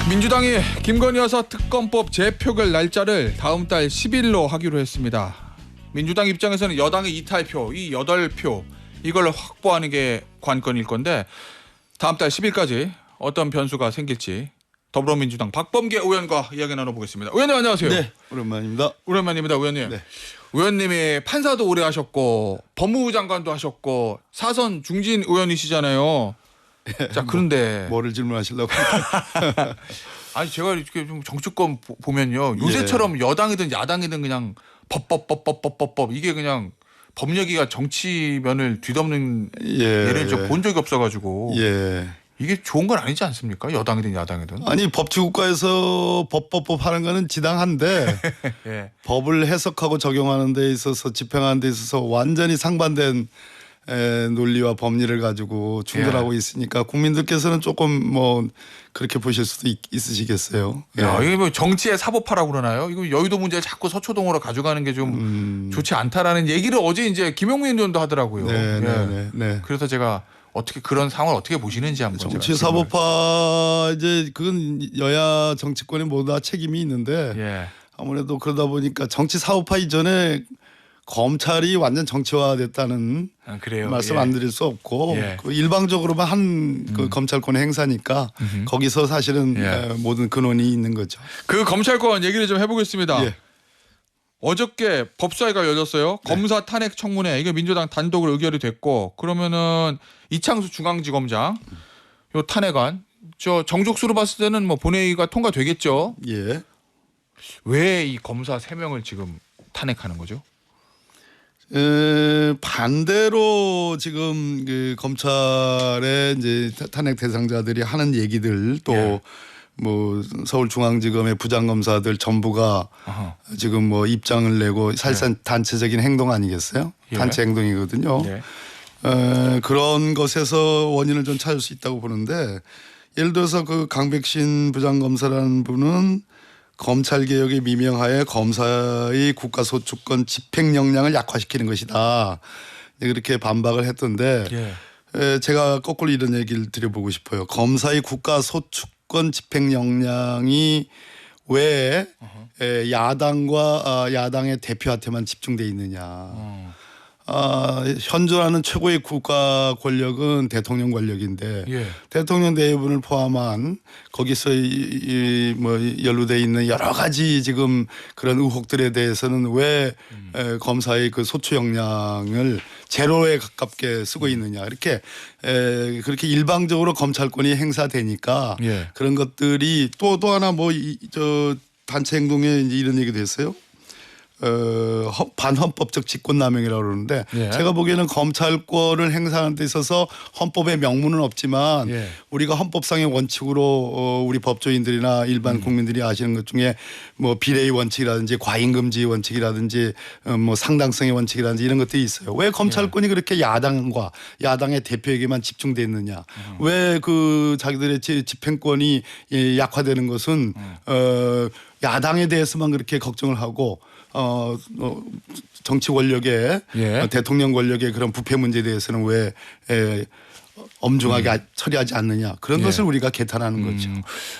민주당이 김건희 여사 특검법 재표결 날짜를 다음 달 10일로 하기로 했습니다. 민주당 입장에서는 여당의 이탈표, 이 8표 이걸 확보하는 게 관건일 건데 다음 달 10일까지 어떤 변수가 생길지 더불어민주당 박범계 의원과 이야기 나눠보겠습니다. 의원님 안녕하세요. 네, 오랜만입니다. 오랜만입니다, 의원님. 네. 의원님이 판사도 오래 하셨고 법무부 장관도 하셨고 사선 중진 의원이시잖아요. 자, 그런데 뭐를 질문하시려고? 아니 제가 이렇게 좀 정치권 보면요 요새처럼 여당이든 야당이든 그냥 법 이게 그냥 법얘기가 정치면을 뒤덮는 예를 좀 본 적이 없어가지고 이게 좋은 건 아니지 않습니까? 여당이든 야당이든. 아니 법치국가에서 법 하는 거는 지당한데 예. 법을 해석하고 적용하는 데 있어서 집행하는 데 있어서 완전히 상반된 논리와 법리를 가지고 충돌하고 있으니까 국민들께서는 조금 뭐 그렇게 보실 수도 있으시겠어요. 야, 이게 뭐 정치의 사법화라고 그러나요? 이거 여의도 문제 자꾸 서초동으로 가져가는 게 좀 좋지 않다라는 얘기를 어제 이제 김용민 의원도 하더라고요. 네. 그래서 제가 어떻게 그런 상황을 어떻게 보시는지 한번 정치 사법화 이제 그건 여야 정치권에 모두 다 책임이 있는데 아무래도 그러다 보니까 정치 사법화 이전에 검찰이 완전 정치화됐다는 말씀 안 드릴 수 없고 그 일방적으로만 한 그 검찰권의 행사니까 거기서 사실은 모든 근원이 있는 거죠. 그 검찰권 얘기를 좀 해보겠습니다. 어저께 법사위가 열렸어요. 검사 탄핵 청문회 이게 민주당 단독으로 의결이 됐고 그러면은 이창수 중앙지검장 요 탄핵안 저 정족수로 봤을 때는 뭐 본회의가 통과되겠죠. 왜 이 검사 3명을 지금 탄핵하는 거죠? 반대로 지금 그 검찰의 이제 탄핵 대상자들이 하는 얘기들 또 뭐 서울중앙지검의 부장검사들 전부가 지금 뭐 입장을 내고 사실상 단체적인 행동 아니겠어요? 단체 행동이거든요. 그런 것에서 원인을 좀 찾을 수 있다고 보는데 예를 들어서 그 강백신 부장검사라는 분은 검찰개혁의 미명하에 검사의 국가소추권 집행 역량을 약화시키는 것이다. 그렇게 반박을 했던데 제가 거꾸로 이런 얘기를 드려보고 싶어요. 검사의 국가소추권 집행 역량이 왜 야당과 야당의 대표한테만 집중돼 있느냐. 현존하는 최고의 국가 권력은 대통령 권력인데 대통령 내분을 포함한 거기서 뭐 연루돼 있는 여러 가지 지금 그런 의혹들에 대해서는 왜 검사의 그 소추 역량을 제로에 가깝게 쓰고 있느냐 이렇게 그렇게 일방적으로 검찰권이 행사되니까 그런 것들이 또 하나 뭐 저 단체 행동에 이제 이런 얘기도 했어요. 반헌법적 직권남용이라고 그러는데 제가 보기에는 검찰권을 행사하는 데 있어서 헌법에 명문은 없지만 우리가 헌법상의 원칙으로 우리 법조인들이나 일반 국민들이 아시는 것 중에 뭐 비례의 원칙이라든지 과잉금지 원칙이라든지 뭐 상당성의 원칙이라든지 이런 것들이 있어요. 왜 검찰권이 그렇게 야당과 야당의 대표에게만 집중돼 있느냐. 왜 그 자기들의 집행권이 약화되는 것은 야당에 대해서만 그렇게 걱정을 하고 정치 권력의 대통령 권력의 그런 부패 문제에 대해서는 왜 엄중하게 처리하지 않느냐 그런 것을 우리가 개탄하는 거죠.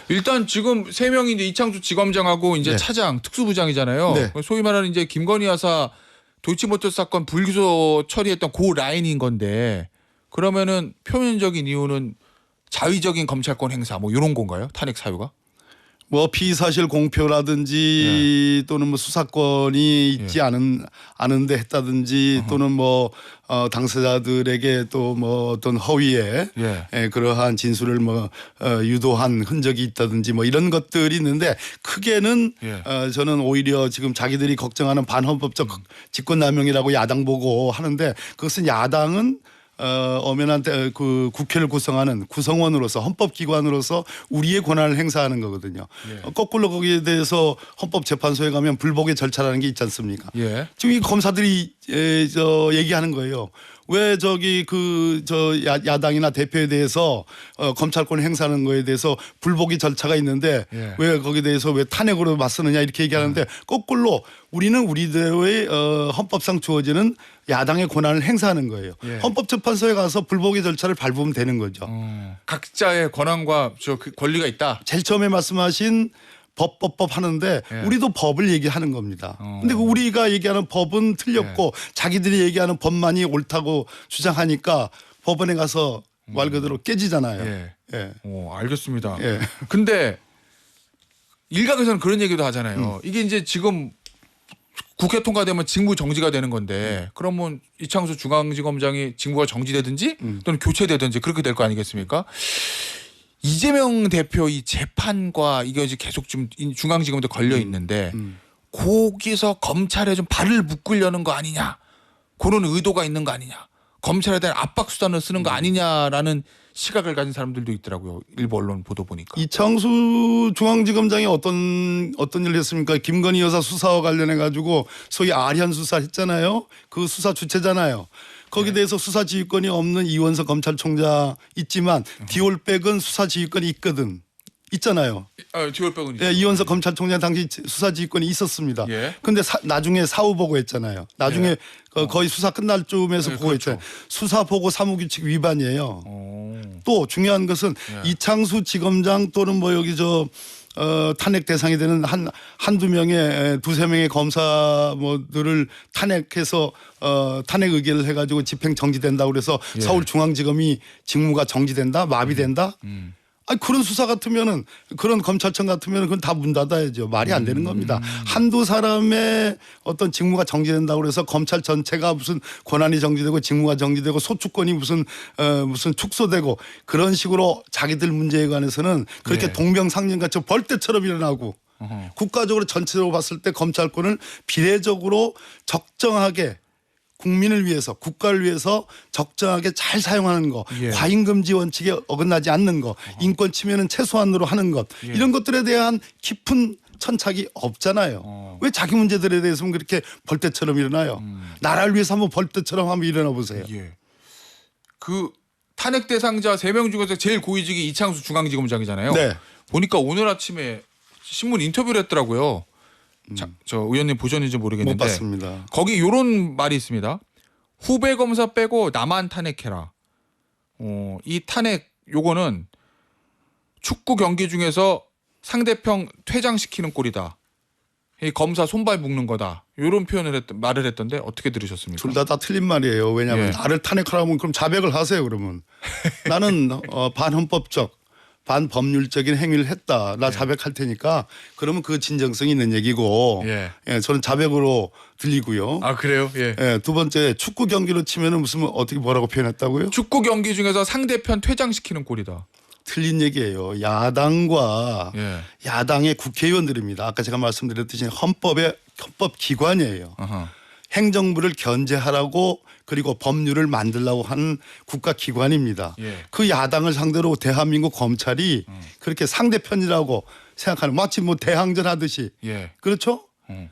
일단 지금 3명이 이제 이창수 지검장하고 이제 차장 특수부장이잖아요. 소위 말하는 이제 김건희 여사 도이치모터스 사건 불기소 처리했던 그 라인인 건데 그러면은 표면적인 이유는 자의적인 검찰권 행사 뭐 이런 건가요? 탄핵 사유가? 뭐 피사실 공표라든지 또는 뭐 수사권이 있지 않은데 했다든지 또는 뭐 당사자들에게 또 뭐 어떤 허위에 그러한 진술을 뭐 유도한 흔적이 있다든지 뭐 이런 것들이 있는데 크게는 저는 오히려 지금 자기들이 걱정하는 반헌법적 직권남용이라고 야당 보고 하는데 그것은 야당은 엄연한 그 국회를 구성하는 구성원으로서 헌법기관으로서 우리의 권한을 행사하는 거거든요. 거꾸로 거기에 대해서 헌법재판소에 가면 불복의 절차라는 게 있지 않습니까? 지금 이 검사들이 얘기하는 거예요. 왜 저기 야당이나 대표에 대해서 검찰권 행사하는 거에 대해서 불복이 절차가 있는데 예. 왜 거기에 대해서 왜 탄핵으로 맞서느냐 이렇게 얘기하는데 거꾸로 우리는 우리대로의 헌법상 주어지는 야당의 권한을 행사하는 거예요. 예. 헌법재판소에 가서 불복의 절차를 밟으면 되는 거죠. 각자의 권한과 그 권리가 있다. 제일 처음에 말씀하신 법 하는데 예. 우리도 법을 얘기하는 겁니다. 근데 우리가 얘기하는 법은 틀렸고 자기들이 얘기하는 법만이 옳다고 주장하니까 법원에 가서 말 그대로 깨지잖아요. 예. 예. 알겠습니다. 예. 근데 일각에서는 그런 얘기도 하잖아요. 이게 이제 지금 국회 통과되면 직무 정지가 되는 건데 그러면 이창수 중앙지검장이 직무가 정지되든지 또는 교체되든지 그렇게 될 거 아니겠습니까? 이재명 대표 이 재판과 이게 이제 계속 좀 중앙지검에 걸려 있는데 거기서 검찰에 좀 발을 묶으려는 거 아니냐, 그런 의도가 있는 거 아니냐, 검찰에 대한 압박 수단을 쓰는 거 아니냐라는 시각을 가진 사람들도 있더라고요. 일부 언론 보도 보니까. 이창수 중앙지검장이 어떤 일을 했습니까? 김건희 여사 수사와 관련해 가지고 소위 아리안 수사 했잖아요. 그 수사 주체잖아요. 거기에 대해서 수사 지휘권이 없는 이원석 검찰총장 있지만 디올백은 수사 지휘권이 있거든. 있잖아요. 디올백은 예, 이원석 검찰총장 당시 수사 지휘권이 있었습니다. 예. 근데 나중에 사후 보고했잖아요. 나중에 예. 거의 수사 끝날 쯤에서 예, 보고했잖아요. 그렇죠. 수사 보고 사무규칙 위반이에요. 또 중요한 것은 예. 이창수 지검장 또는 뭐 여기 탄핵 대상이 되는 한두 명의 두세 명의 검사들을 탄핵해서 탄핵 의결을 해가지고 집행 정지된다고 그래서 예. 서울중앙지검이 직무가 정지된다, 마비된다. 아니 그런 수사 같으면은 그런 검찰청 같으면은 그건 다 문 닫아야죠. 말이 안 되는 겁니다. 한두 사람의 어떤 직무가 정지된다고 그래서 검찰 전체가 무슨 권한이 정지되고 직무가 정지되고 소추권이 무슨 축소되고 그런 식으로 자기들 문제에 관해서는 그렇게 예. 동병상련같이 벌떼처럼 일어나고 국가적으로 전체적으로 봤을 때 검찰권을 비례적으로 적정하게 국민을 위해서 국가를 위해서 적정하게 잘 사용하는 거, 예. 과잉금지 원칙에 어긋나지 않는 거, 인권 침해는 최소한으로 하는 것 이런 것들에 대한 깊은 천착이 없잖아요. 왜 자기 문제들에 대해서는 그렇게 벌떼처럼 일어나요? 나라를 위해서 한번 벌떼처럼 한번 일어나 보세요. 예. 그 탄핵 대상자 3명 중에서 제일 고위직이 이창수 중앙지검장이잖아요. 네. 보니까 오늘 아침에 신문 인터뷰를 했더라고요. 저 의원님 보셨는지 모르겠는데 못 봤습니다. 거기 이런 말이 있습니다. 후배 검사 빼고 나만 탄핵해라. 이 탄핵 요거는 축구 경기 중에서 상대편 퇴장시키는 꼴이다. 이 검사 손발 묶는 거다. 이런 말을 했던데 어떻게 들으셨습니까? 둘 다 틀린 말이에요. 왜냐하면 예. 나를 탄핵하라면 그럼 자백을 하세요. 그러면 나는 반헌법적 반법률적인 행위를 했다. 나 자백할 테니까 그러면 그 진정성이 있는 얘기고 예. 예, 저는 자백으로 들리고요. 아 그래요? 예. 예, 두 번째 축구 경기로 치면은 무슨 어떻게 뭐라고 표현했다고요? 축구 경기 중에서 상대편 퇴장시키는 꼴이다. 틀린 얘기예요. 야당과 예. 야당의 국회의원들입니다. 아까 제가 말씀드렸듯이 헌법 기관이에요. 아하. 행정부를 견제하라고 그리고 법률을 만들라고 하는 국가기관입니다. 예. 그 야당을 상대로 대한민국 검찰이 그렇게 상대편이라고 생각하는 마치 뭐 대항전 하듯이 예. 그렇죠?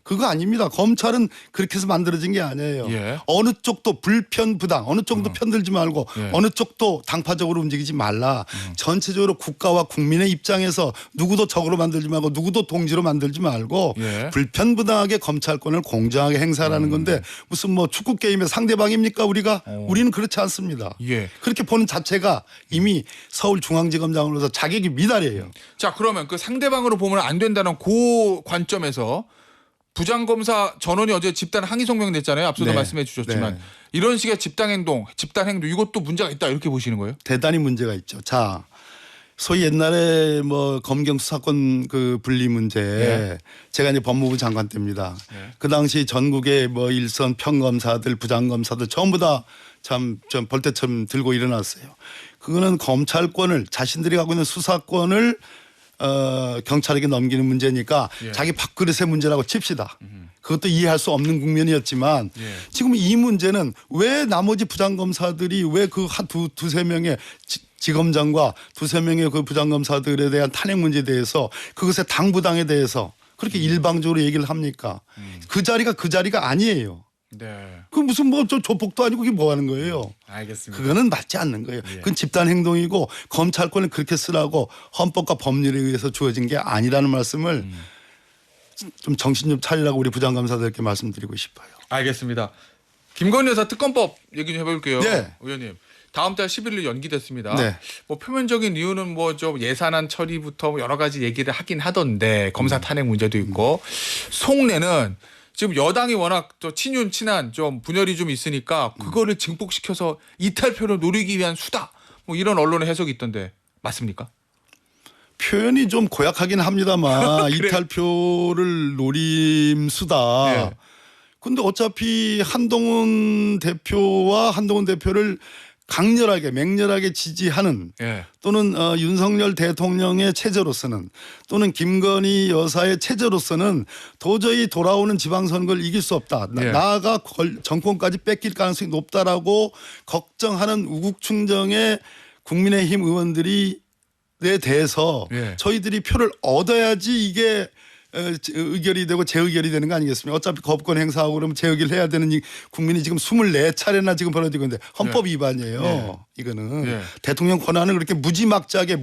그거 아닙니다. 검찰은 그렇게 해서 만들어진 게 아니에요. 예. 어느 쪽도 불편부당 어느 쪽도 편들지 말고 예. 어느 쪽도 당파적으로 움직이지 말라. 전체적으로 국가와 국민의 입장에서 누구도 적으로 만들지 말고 누구도 동지로 만들지 말고 예. 불편부당하게 검찰권을 공정하게 행사하라는 건데 무슨 뭐 축구 게임의 상대방입니까 우리가? 우리는 그렇지 않습니다. 예. 그렇게 보는 자체가 이미 서울중앙지검장으로서 자격이 미달이에요. 자 그러면 그 상대방으로 보면 안 된다는 그 관점에서 부장검사 전원이 어제 집단 항의 성명 냈잖아요. 앞서도 네. 말씀해 주셨지만 네. 이런 식의 집단 행동 이것도 문제가 있다 이렇게 보시는 거예요? 대단히 문제가 있죠. 자, 소위 옛날에 뭐 검경 수사권 그 분리 문제 예. 제가 이제 법무부 장관 때입니다. 예. 그 당시 전국의 뭐 일선 평검사들 부장검사들 전부 다 참 벌떼처럼 들고 일어났어요. 그거는 검찰권을 자신들이 갖고 있는 수사권을 경찰에게 넘기는 문제니까 예. 자기 밥그릇의 문제라고 칩시다. 그것도 이해할 수 없는 국면이었지만 예. 지금 이 문제는 왜 나머지 부장검사들이 왜 그 두세 명의 지검장과 두세 명의 그 부장검사들에 대한 탄핵 문제에 대해서 그것의 당부당에 대해서 그렇게 일방적으로 얘기를 합니까? 그 자리가 아니에요. 네. 그 무슨 뭐 저 조폭도 아니고 그게 뭐 하는 거예요. 알겠습니다. 그거는 맞지 않는 거예요. 예. 그건 집단 행동이고 검찰권을 그렇게 쓰라고 헌법과 법률에 의해서 주어진 게 아니라는 말씀을 좀 정신 좀 차리라고 우리 부장검사들께 말씀드리고 싶어요. 알겠습니다. 김건희 여사 특검법 얘기 좀 해볼게요. 네. 의원님. 다음 달 11일 연기됐습니다. 네. 뭐 표면적인 이유는 뭐 좀 예산안 처리부터 여러 가지 얘기를 하긴 하던데 검사 탄핵 문제도 있고 속내는 지금 여당이 워낙 또 친윤 친한 좀 분열이 좀 있으니까 그거를 증폭시켜서 이탈표를 노리기 위한 수다. 뭐 이런 언론의 해석이 있던데 맞습니까? 표현이 좀 고약하긴 합니다만 그래. 이탈표를 노림수다. 예. 근데 어차피 한동훈 대표를 강렬하게 맹렬하게 지지하는 예. 또는 윤석열 대통령의 체제로서는 또는 김건희 여사의 체제로서는 도저히 돌아오는 지방선거를 이길 수 없다. 예. 나아가 정권까지 뺏길 가능성이 높다라고 걱정하는 우국충정의 국민의힘 의원들이 에 대해서 예. 저희들이 표를 얻어야지 이게 의결이 되고 재의결이 되는 거 아니겠습니까? 어차피 거부권 행사하고 그러면 재의결을 해야 되는 이 국민이 지금 24차례나 지금 벌어지고 있는데 헌법 위반이에요. 예. 이거는 예. 대통령 권한을 그렇게 무지막지하게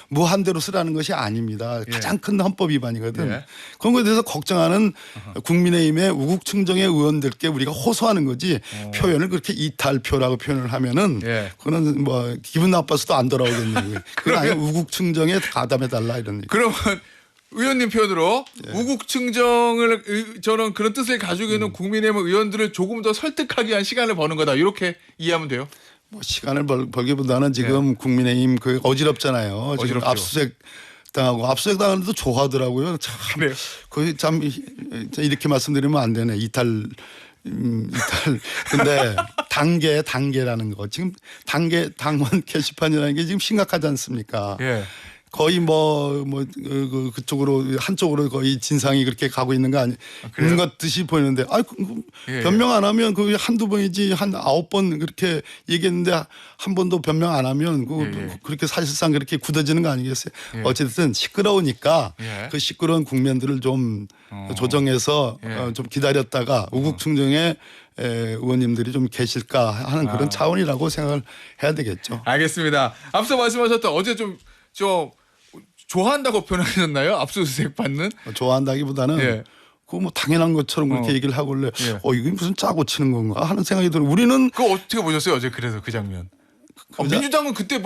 무한대로 쓰라는 것이 아닙니다. 예. 가장 큰 헌법 위반이거든. 예. 그런 것에 대해서 걱정하는 국민의힘의 우국충정의 의원들께 우리가 호소하는 거지 표현을 그렇게 이탈표라고 표현을 하면은 예. 그거는 뭐 기분 나빠서도 안 돌아오겠네요. 그건 아예 우국충정에 가담해달라 이런 얘기. 그러면 의원님 표현으로 예. 우국충정을 저는 그런 뜻을 가지고 있는 국민의힘 의원들을 조금 더 설득하기 위한 시간을 버는 거다. 이렇게 이해하면 돼요. 뭐 시간을 벌기보다는 지금 국민의힘 그 어지럽잖아요. 지금 어지럽죠. 압수수색 당하고 압수수색 당하는데도 좋아하더라고요. 참 그래요? 거의 참 이렇게 말씀드리면 안 되네. 이탈. 근데 단계라는 거 지금 당원 게시판이라는 게 지금 심각하지 않습니까? 예. 거의 그쪽으로 한쪽으로 거의 진상이 그렇게 가고 있는 거 있는 것 듯이 보이는데 예. 변명 안 하면 그 한두 번이지 한 9번 그렇게 얘기했는데 한 번도 변명 안 하면 그렇게 사실상 그렇게 굳어지는 거 아니겠어요? 예. 어쨌든 시끄러우니까 예. 그 시끄러운 국면들을 좀 조정해서 예. 좀 기다렸다가 우국충정의 의원님들이 좀 계실까 하는 그런 차원이라고 생각을 해야 되겠죠. 알겠습니다. 앞서 말씀하셨던 어제 좀 좋아한다고 표현하셨나요? 압수수색 받는? 좋아한다기보다는 예. 그거 뭐 당연한 것처럼 그렇게 얘기를 하길래 예. 이게 무슨 짜고 치는 건가 하는 생각이 들어요. 우리는 그거 어떻게 보셨어요? 어제 그래서 그 장면. 민주당은 그때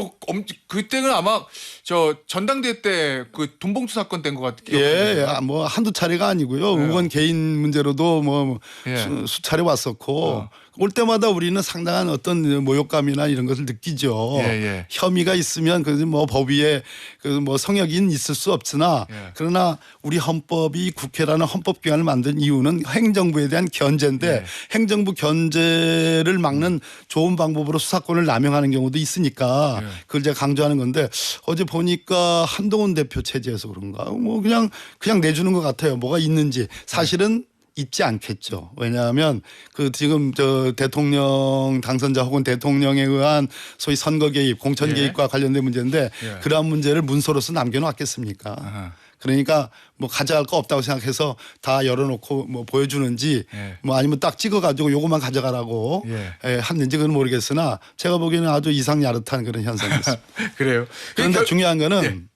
그때는 아마 저 전당대회 때 그 돈봉투 사건 된 것 같아요. 뭐 한두 차례가 아니고요. 예. 의원 개인 문제로도 뭐 예. 수차례 왔었고 올 때마다 우리는 상당한 어떤 모욕감이나 이런 것을 느끼죠. 예. 혐의가 있으면 그 뭐 법위에 그 뭐 성역인 있을 수 없으나 예. 그러나 우리 헌법이 국회라는 헌법기관을 만든 이유는 행정부에 대한 견제인데 예. 행정부 견제를 막는 좋은 방법으로 수사권을 남용하는 경우도 있으니까 예. 그걸 제가 강조하는 건데 어제 보니까 한동훈 대표 체제에서 그런가 뭐 그냥 내주는 것 같아요. 뭐가 있는지 사실은 있지 않겠죠. 왜냐하면 그 지금 저 대통령 당선자 혹은 대통령에 의한 소위 선거 개입, 공천 예. 개입과 관련된 문제인데 예. 그러한 문제를 문서로서 남겨놓았겠습니까? 아하. 그러니까 뭐 가져갈 거 없다고 생각해서 다 열어놓고 뭐 보여주는지 예. 뭐 아니면 딱 찍어가지고 요것만 가져가라고 예. 했는지 그건 모르겠으나 제가 보기에는 아주 이상야릇한 그런 현상이 있습니다. 그래요. 그런데 중요한 거는 예.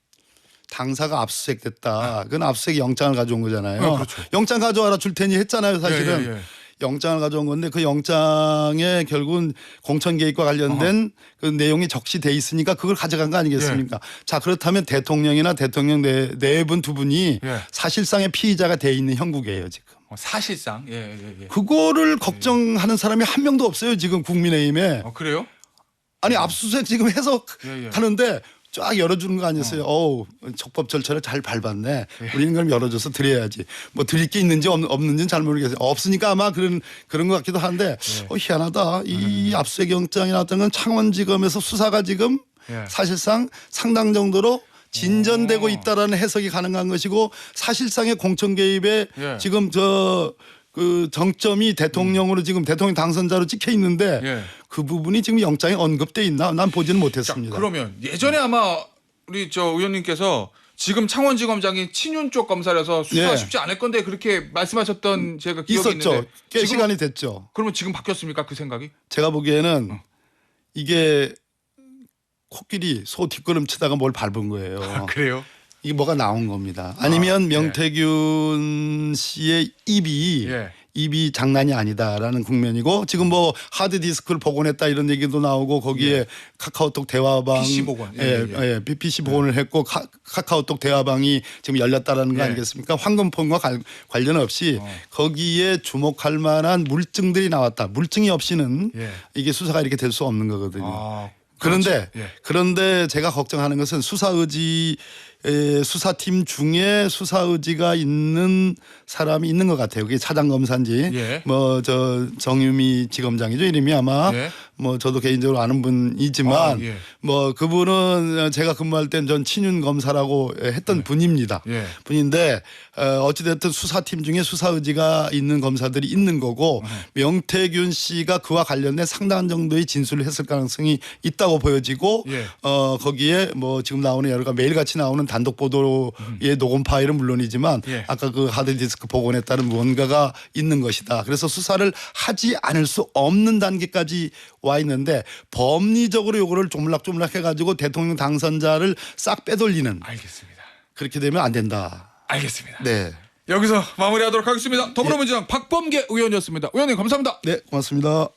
당사가 압수수색됐다. 그건 압수수색 영장을 가져온 거잖아요. 그렇죠. 영장 가져와라 줄 테니 했잖아요. 사실은. 예. 영장을 가져온 건데 그 영장에 결국은 공천 개입과 관련된 그 내용이 적시돼 있으니까 그걸 가져간 거 아니겠습니까? 자 그렇다면 대통령이나 대통령 네 분 두 분이 예. 사실상의 피의자가 돼 있는 형국이에요 지금. 사실상 예. 그거를 걱정하는 사람이 한 명도 없어요 지금 국민의힘에. 그래요? 아니 압수수색 지금 해서 예. 하는데 쫙 열어주는 거 아니었어요. 적법 절차를 잘 밟았네. 우리는 그럼 열어줘서 드려야지. 뭐 드릴 게 있는지 없는지는 잘 모르겠어요. 없으니까 아마 그런 것 같기도 한데 희한하다. 이 압수수색 영장이 나왔던 건 창원지검에서 수사가 지금 사실상 상당 정도로 진전되고 있다라는 해석이 가능한 것이고 사실상의 공천 개입에 지금 그 정점이 대통령으로 지금 대통령 당선자로 찍혀 있는데 그 부분이 지금 영장에 언급돼 있나? 난 보지는 못했습니다. 자, 그러면 예전에 아마 우리 저 의원님께서 지금 창원지검장이 친윤 쪽 검사라서 수사 예. 쉽지 않을 건데 그렇게 말씀하셨던 제가 기억이 있었죠. 있는데 꽤 지금은- 시간이 됐죠. 그러면 지금 바뀌었습니까 그 생각이? 제가 보기에는 이게 코끼리 소 뒷걸음 치다가 뭘 밟은 거예요. 그래요? 이게 뭐가 나온 겁니다. 아니면 예. 명태균 씨의 예. 입이 장난이 아니다라는 국면이고 지금 뭐 하드디스크를 복원했다 이런 얘기도 나오고 거기에 카카오톡 대화방 PC 복원. PC 복원을 했고 카카오톡 대화방이 지금 열렸다라는 거 예. 아니겠습니까? 황금폰과 관련 없이 거기에 주목할 만한 물증들이 나왔다. 물증이 없이는 예. 이게 수사가 이렇게 될 수 없는 거거든요. 아, 그런데 그렇죠. 예. 그런데 제가 걱정하는 것은 수사팀 중에 수사 의지가 있는 사람이 있는 것 같아요. 그게 차장 검사인지 예. 뭐 저 정유미 지검장이죠 이름이 아마 예. 뭐 저도 개인적으로 아는 분이지만 아, 예. 뭐 그분은 제가 근무할 땐 전 친윤 검사라고 했던 분입니다. 예. 분인데 어찌됐든 수사팀 중에 수사 의지가 있는 검사들이 있는 거고 명태균 씨가 그와 관련된 상당한 정도의 진술을 했을 가능성이 있다고 보여지고 예. 거기에 뭐 지금 나오는 여러 가지 매일같이 나오는 단독 보도의 녹음 파일은 물론이지만 예. 아까 그 하드디스크 복원했다는 무언가가 있는 것이다. 그래서 수사를 하지 않을 수 없는 단계까지 와 있는데 법리적으로 요거를 조물락조물락 해가지고 대통령 당선자를 싹 빼돌리는 알겠습니다. 그렇게 되면 안 된다. 알겠습니다. 네. 여기서 마무리하도록 하겠습니다. 더불어민주당 박범계 의원이었습니다. 의원님 감사합니다. 네, 고맙습니다.